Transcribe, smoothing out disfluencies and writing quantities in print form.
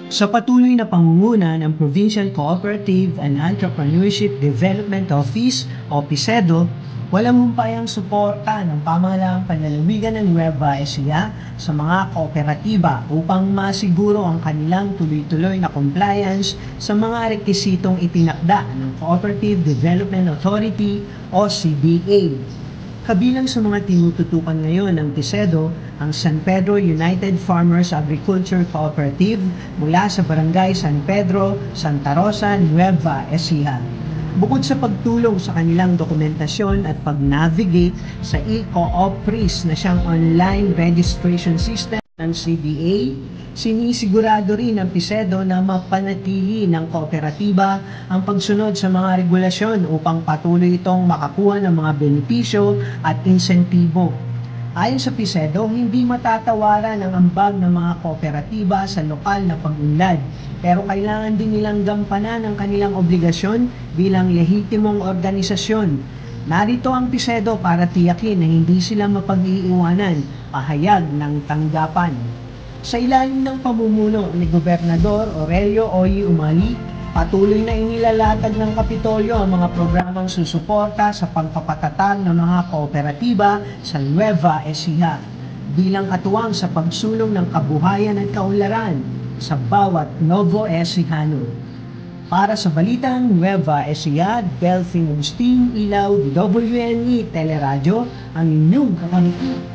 Sa patuloy na pangunguna ng Provincial Cooperative and Entrepreneurship Development Office o PICEDO, walang humpayang suporta ng pamahalaang panlalawigan ng Nueva Ecija sa mga kooperatiba upang masiguro ang kanilang tuloy-tuloy na compliance sa mga rekisitong itinakda ng Cooperative Development Authority o CDA. Kabilang sa mga tinututukan ngayon ng PICEDO ang San Pedro United Farmers Agriculture Cooperative mula sa Barangay San Pedro, Santa Rosa, Nueva Ecija. Bukod sa pagtulong sa kanilang dokumentasyon at pag-navigate sa e-CoopRIS na siyang online registration system ng CDA, sinisigurado rin ng PICEDO na mapanatili ng kooperatiba ang pagsunod sa mga regulasyon upang patuloy itong makakuha ng mga benepisyo at insentibo. Ayon sa PICEDO, hindi matatawaran ang ambag ng mga kooperatiba sa lokal na pag-unlad, pero kailangan din nilang gampanan ang kanilang obligasyon bilang lehitimong organisasyon. Narito ang PICEDO para tiyakin na hindi sila mapag-iiwanan, pahayag ng tanggapan. Sa ilalim ng pamumuno ni Gobernador Aurelio Oy Umali, patuloy na inilalatag ng Kapitolyo ang mga programang susuporta sa pagpapatatag ng mga kooperatiba sa Nueva Ecija bilang katuwang sa pagsulong ng kabuhayan at kaunlaran sa bawat Novo Ecijano. Para sa Balitang Nueva Ecija, Delphine Agustin, Ilaw, WNE Teleradyo, ang inyong kakampi.